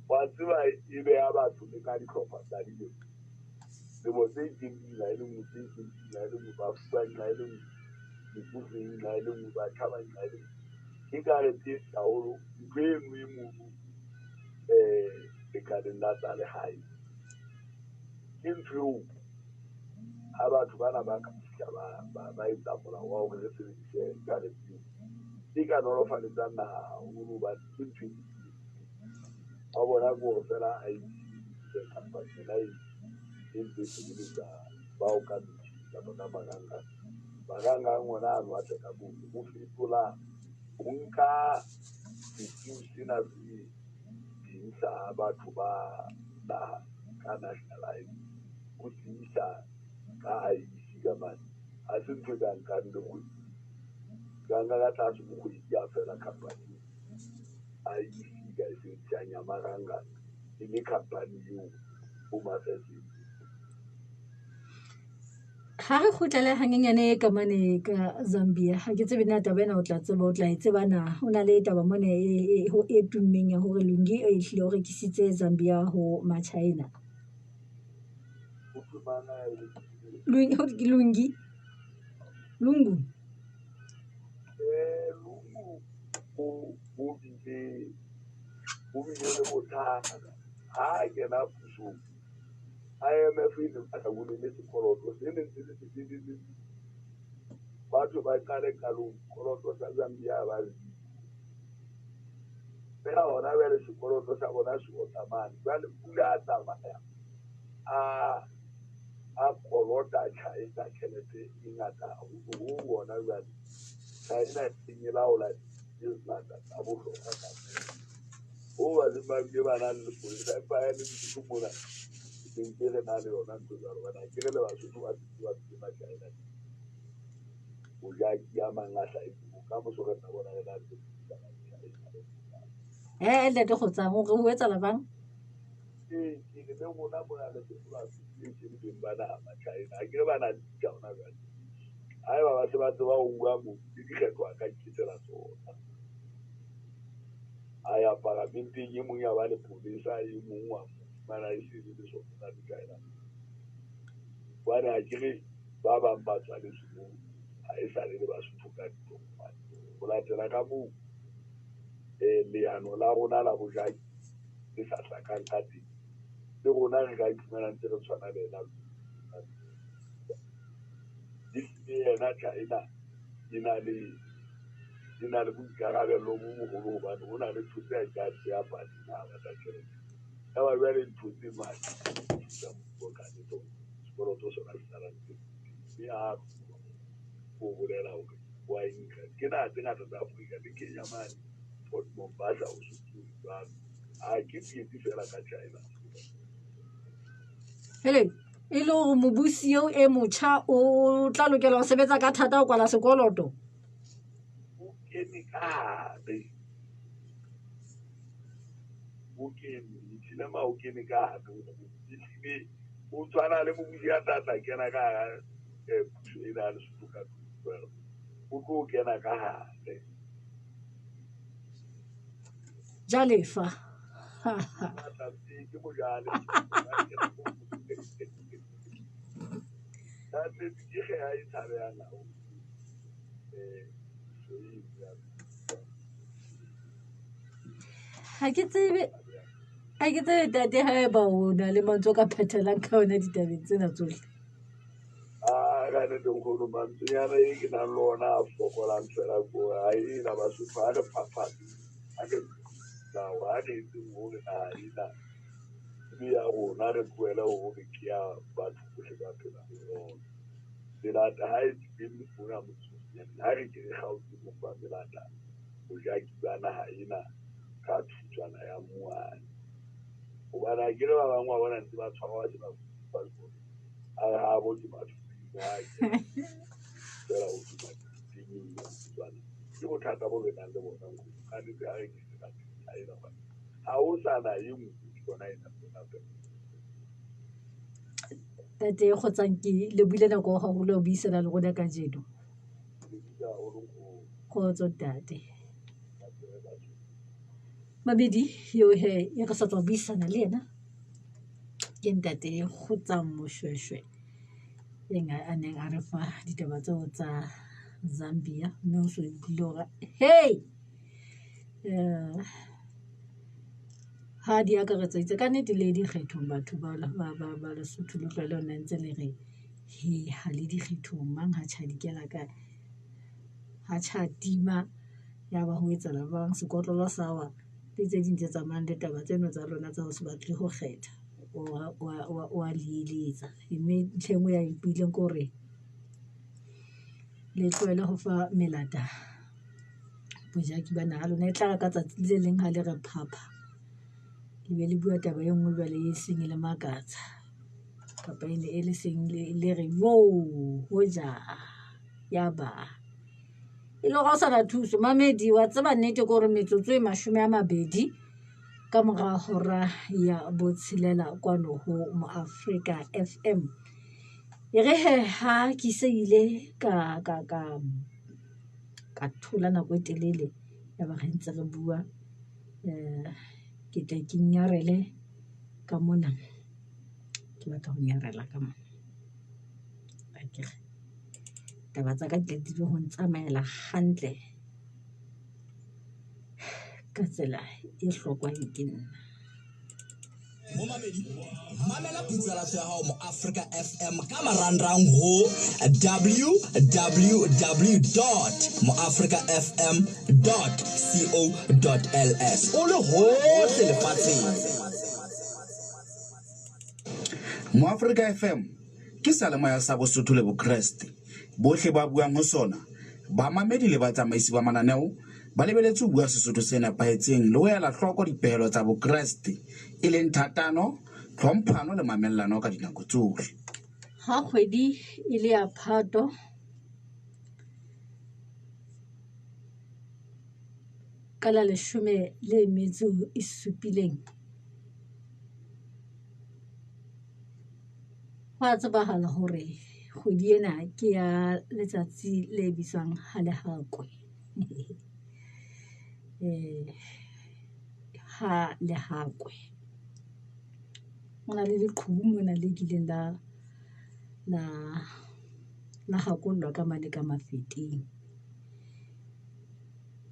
wa tseba e be ya batho le ka dihlopha tsa dilemo lemo tse itseng dina e le nngwe tse itseng dina e le nngwe ba fuwang na e le nngwe dipofeng na e le nngwe ba thabang na e le nngwe ke karete haholo ntho e nngwe e mono lekaleng la tsa lehae ke ntho eo ha batho bana ba ka fihla ba etsa molao wa hore re sebedise karete e ka nolofaletsang naha haholo hobane ke ntho wa bona ko hore fela a itse company na e ntse sebeletsa bao ka metsi kapa ka marangrang ona ano a tseka moo ho fetola ho nka setsiu sena se ding sa batho ba naha ka national ID ho tsisa ka IEC ka mane ha se ntho e ka nkang le kgwedi ka nka ka tlase mo kgwedi ya fela company IEC ka e sebedisang ya marangrang e le company eo o mafetseng ha re kgutlele hanyenyane ka mane ka Zambia ha ke tsebe na taba ena o tla e tseba na o na le taba mona e tummeng ya hore Lungi e hlile o rekisitse Zambia ho ma-China Lungu lungu o bile le bothata ha kena pusong IMF e ne batla bolele sekoloto se ne se se batho ba qale kalong sekoloto sa Zambia ba fela hona jwale sekoloto sa bona se o tsamaya jwale pula a tsamaya a kolota China tjhelete e ngata haholo ho bona jwale China e laola dingata tsa bohlokwa ka ho ba Zimbabwe ba na le lepolesa empa ya le dithuto mona ke re na le yona ntho ya rona ke re le Basotho ba tseba China o ja ki a mangata e ka mo so re na bona le na le le go tsa mo go etsa la bang ke le bona bona le ba ke le bana ba China a ke bana di tsona ga ai ba se ba tseba o bua mo di kgetwa ka kitela tsona ai para binti ye mo ya ba le polisa ye mo wa mara isi le so na di China bana a ke ba ba ba tswa le so ai sa le ba se thuka di go la tela ka mo leano la rona la bojaki le sa tlakang ka teng le rona re ka iphumana ntse re tshwana le la di yena China ina le boikarabelo bo bogolo gobane o na le thuto ya jase ya padi na ba tla tšhelete ya ba bjale nthuti madi sekoloto sona se salantse mme a o bolela gore wa inka ke na tse ngata tsa Aforika le Kenya mane Port Mombasa o sotho jwalo a ke tsietsi fela ka China hele e le gore mobusi eo e motšha o tla lokela go sebetsa ka thata o kwala sekoloto o kene gare o kene gare ehlile o tshwana le mobusi a tlatla kena ka gara puso e na le Sotho ka o tlo kena ka gare jalefa ke mojale ka nnete ke ge a e tshabeyang ao ga ke tsebe tate ga e ba o na le mantswe o ka phethelang ka yona ditabeng tsena tsohle ka nnete nkgono mantswenyana e ke nang le ona a fokolang fela ko a ena Basotho a re phaphatse a re lao a re etseng gore naga ena ebe ya rona re tloele gore ke ya batho botlhe ba phelang yona melata ga e tsibele mona motsonyane ga re ke re gautse mo ba melata bojaki ba naga ena ka thutswana ya moane gobane a ke re ba bangwe ba bona ntse ba tshwarwa se ba a re ga bo ke batho fela go tuma tswana ke bothata bo re nang le bona ka nnete ga re ke se ka ena ga o sana ye motho bona ena bona fela tate go tsang ke lebile nako ga go le o buisana le rona ka jeno kgotso tate mabedi yo he e re sa tswa buisana le ena ke ntate go tsang Moshweshwe a neng a re fa ditaba tseo tsa Zambia mme o se utlwile gore hey ha di akaretsa itse ka nnete le dikgethong batho ba Lesotho le tlwaele o ntse le re he ha le dikgethong mang ha tšhadikela kae ha tšhatima ya ba ho etsala bang sekotlolo sa wa le tse ding tse tsamayang le taba tseno tsa rona tsa go se batle go kgetha o a leeletsa mme ntlheng o ya ipileng ko gore le tlwaele go fa melata bojaki ba naga lona e tla ka tsatsi le leng ga le re phapha le be le bua taba e nngwe jale e seng le makatsa kapa e ne e le seng le re ho ja ya ba e le go sa na thuso mamedi wa tseba nnete gore metsotso e 20 ka morago hora ya botshelela kwano ho mo Africa FM e re he ha ke se ile ka thola nako e telele ya ba re ntse re bua ke tla ke nyarele ka mona ke batla go nyarela ka mona taba tsa ka di go ntsamaela hantle ka tsela e hlokwang ke nna mo mamedi mamela putsalatso ya gago mo Africa FM ka marangrang ho www.moafricafm.co.ls o le hohle lefatsheng. Mo Africa FM ke salemoya sa Bosotho le Bokreste bohle ba buang ho sona ba mamedi le batsamaisi ba mananeo ba lebeletse bua Sesotho se nepahetseng le ho ela hloko dipehelo tsa Bokreste e leng thatano tlhomphano le mamellano ka dinako tsohle. Ha kgwedi e le ya Phato ka la 17 wa tsebahala hore kgwedi ena ke ya letsatsi le bitswang ha lehakwe. Ha lehakwe ona le leqhubu mona le kileng la hakollwa ka mane ka mafeteng.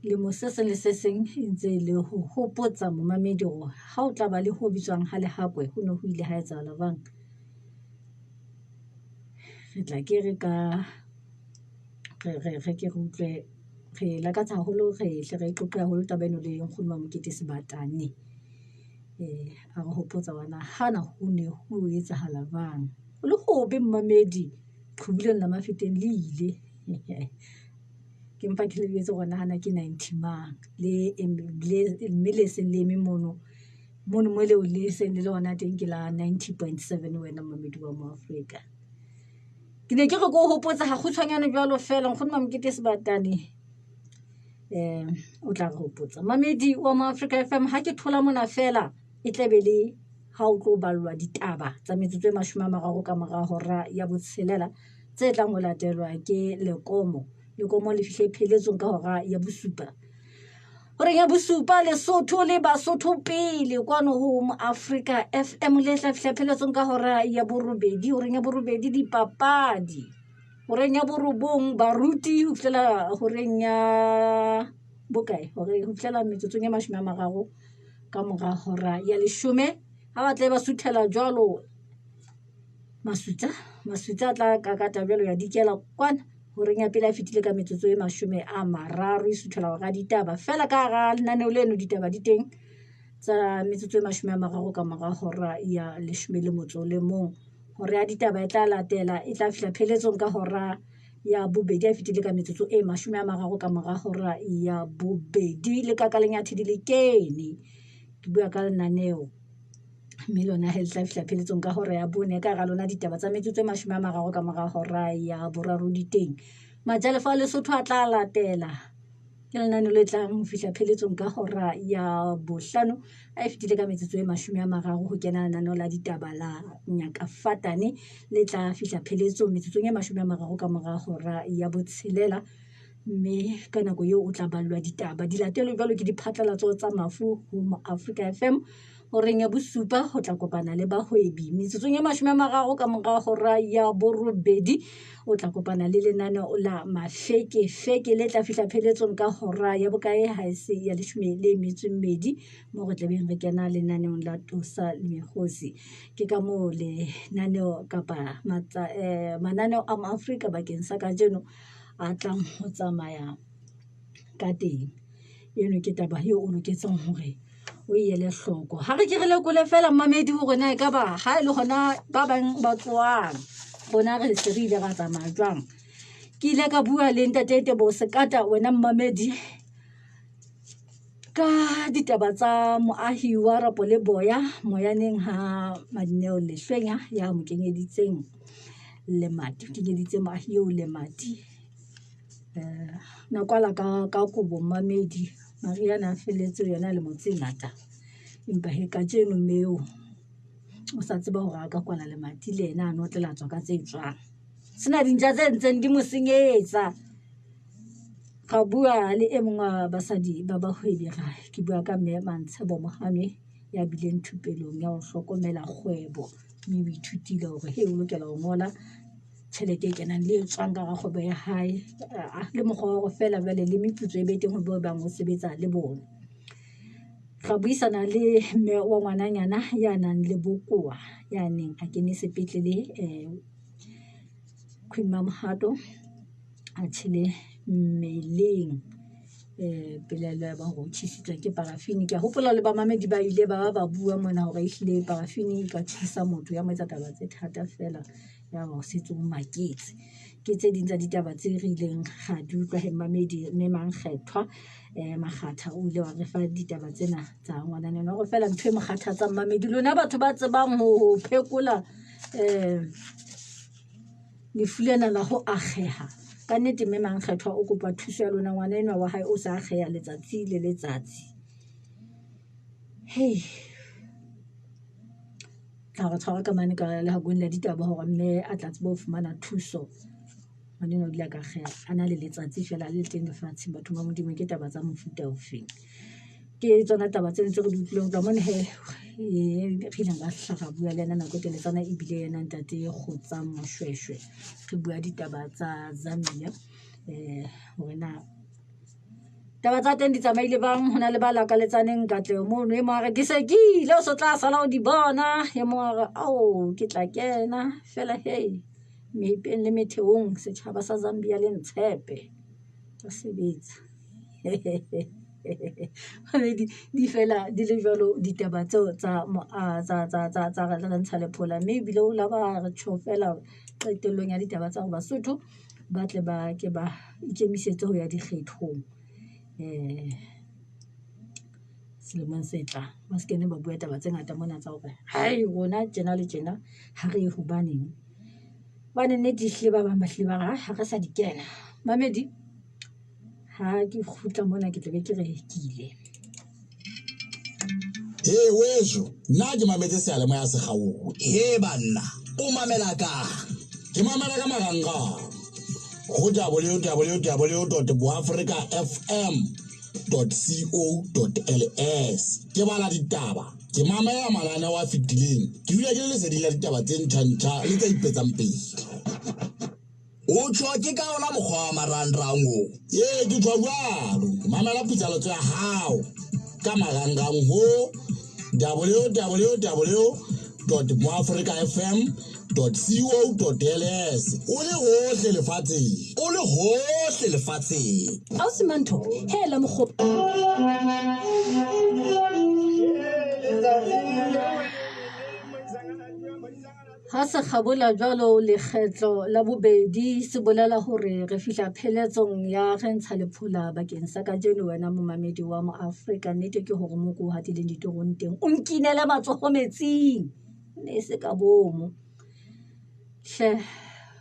Le mosese le seseng ntse le ho hopotsa momamedi hore ha o tla ba le ho bitswang ha lehakwe ho ne ho ile ha etsahala bang. Re tla ke re ka re ke utlwe re lakatsa haholo re hle re qoqa haholo tabeno le nkgono wa Mokete Sebatane. A re hopotsa wana hana ho ne ho etsahala bang. Le hobe mmamedi qhubileng la mafeteng le ile ke mpa ke lebetse gona hana ke 90 mang le le seng le mono mo le o le seng le ona teng ke la 90.7 wena mmamedi wa mo Afrika. Ke ne ke re go hopotsa ha khutshwanyane jwalo fela nkgono wa Mokete Sebatane o tla re hopotsa mamedi wa mo Africa FM ha ke thola mona fela e tlebele ha o tlo ballwa ditaba tsa metsotso e 30 ka mora hora ya botshelela tse tlang ho latelwa ke lekomo le fihle pheletsong ka hora ya bosupa. Hore ya bosupa Lesotho le Basotho pele kwano ho mo Africa FM le tla fihle pheletsong ka hora ya borobedi. Hore ya borobedi dipapadi, hore ya borobong baruti ho fihlela hore ya bokae hore ho fihlela metsotso e 30 ka mora hora ya 10. Ha ba tle ba suthela jwalo masutsa tla ka tabelo ya dikela kwana hore ya pele a fitile ka metsotso e 30 e suthela ga ditaba fela ka ga lenaneo leno ditaba di teng tsa metsotso e 30 ka mora hora ya 11. Hore ya ditaba e tla latela e tla fihla pheletsong ka hora ya bobedi a fitile ka metsotso e 30 ka mora hora ya bobedi. Le ka lenyathi di le kene ke bua ka lenaneo mme lona he tla fihla pheletsong ka hora ya bone ka ga lona ditaba tsa metsotso e 30 ka mora hora ya boraro di teng. Majalefa a Lesotho a tla latela ke lenaneo le tlang ho fihla pheletsong ka hora ya bohlano a fitile ka metsotso e 30 ho kena lenaneo la ditaba la Nyakafatane le tla fihla pheletsong metsotso e 30 ka mora hora ya botshelela. Mme ka nako eo o tla ballwa ditaba di latelo jwalo ke diphatlalatso tsa mafu ho mo Africa FM. Hore ya bosupa ho tla kopana le bahwebi metsotso e 30 ka mora hora ya borobedi o tla kopana le lenaneo la mafeke le tla fihla pheletsong ka hora ya bokae ha se ya 12 mo re tlabeng re kena lenaneong la Tosa Megosi. Ke ka mo lenaneo kapa mananeo a Afrika bakeng sa kajeno a tlang ho tsamaya ka teng. Eno ke taba eo o loketseng hore o ile hloko ha re ke re lekole fela mmamedi hore na ka ba ha ile hona ba bang ba tloang bona re se re ile ra tsamaya jwang. Ke ile ka bua le ntate Tebo Sekata wena mmamedi ka ditaba tsa moahi wa Rapo le Boya moyaneng ha Madineo Lehlwenya ya mo kenyeditseng moahi eo le mati na kwala ka kobo mmamedi Mariana feletse yona le motse ngata empa he ka tseno meo o sa tseba hore a ka kwala le mati le ena a notlela tswa ka tse tswang sena dinja tse ntseng di mo senyetsa. Ga bua le e mongwe wa basadi ba bahwebi ke bua ka mme Mantshebo Mohame ya bileng thupelong ya ho hlokomela kgwebo mme o ithutile hore he o lokela ho ngola tjhelete e kenang le tswang ka kgwebo ya hae le mokgwa wa go fela jwale le meputso e beteng ho bo bang ho sebetsa le bona. Ra buisana le mme wa ngwananyana ya nang le bokoa ya neng a kene sepetlele Queen Mamhato a tshile mmeleng pelelo ya ba go tšhisitswa ke parafini ke a gopola le bamamedi ba ile ba bua mona gore ehlile parafini ka tšhisa motho ya mo etsa taba tse thata fela ya ba o setse o maketse ke tse ding tsa ditaba tse re ileng ga di utlwa he mamedi mme Mankgethwa Makgatha o ile wa re fa ditaba tsena tsa ngwananena go fela ntho e mo kgathatsang mamedi lona batho ba tsebang go phekola lefu lena la go akgeha ka nnete mme Mankgethwa o kopa thuso ya lona ngwana enwa wa hae o sa akgeha letsatsi le letsatsi hei tla re tshwara ka mane ka lehakong la ditaba gore mme a tla tseba ho fumana thuso ngwana enwa o ile a ka akgeha a na le letsatsi fela le teng lefatsheng batho ba modimo ke taba tsa mofuta ofeng ke tsona taba tse ntse re di utlwileng tla mone he re ileng ka hlaga bua le ena nako teletsana ebile yena ntate Kgotsang Moshweshwe re bua ditaba tsa Zambia gore na taba tsa teng di tsamaile bang ho na le ba lakaletsaneng Katleho mono e mo re ke se ke ile o so tla sala o di bona e mo re ao ke tla kena fela hei meipeng le metheong setjhaba sa Zambia le ntshepe tsa sebetsa di fela di le jalo ditaba tseo tsa re ntsha lephola mme ebile o la ba re tjho fela qetellong ya ditaba tsa go Basotho ba tle ba ke ba ikemisetse ho ya dikgethong selemong se tlang ba se kene ba bua taba tse ngata mona tsa gore hai rona tjena le tjena ha re hobaneng ba ne di hle ba bang ba hle ba ha re sa di kena mamedi ha ke khutla mona ke tlabe ke re kile weso nna ke mametse seyalemoya se gago he banna o mamela ka ke mamela ka marangrang go www.boafricafm.co.ls ke bala ditaba ke mamela mananeo a fetileng ke dula ke le lesedi la ditaba tse ntšha le tse ipetsang pele o tšhwa ke ka ona mokgwa wa marangrang o ke tšhwa jalo mamela putsaletso ya gago ka marangrang ho www.boafricafm.co.ls o le hohle lefatsheng ao semantho hela mokgopo ha se kgabola jwalo lekgetlo la bobedi se bolela hore re fihla pheletsong ya re ntsha lephola bakeng sa kajeno wena momamedi wa mo Afrika nnete ke hore mo ko hatileng ditorong teng o nkinele matsoho metsing ne se ka bomo hle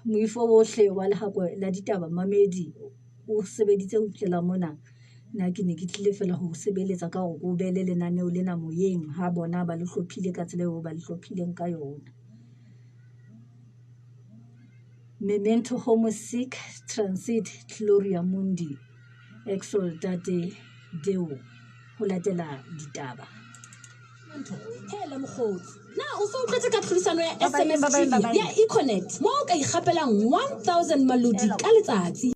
moifo bohle wa lehako la ditaba mamedi o sebeditse ho tlela mona na ke ne ke tlile fela ho sebeletsa ka go bele lenaneo lena moyeng ha bona ba le hlophile ka tsela eo ba le hlophileng ka yona Memento Homo Sic Transit Gloria Mundi Exsultate Deo ho latela ditaba Hela mokgotsi na o so utlwetse ka tlhodisano ya SMS ya Econet mo o ka ikgapelang 1000 malodi ka letsatsi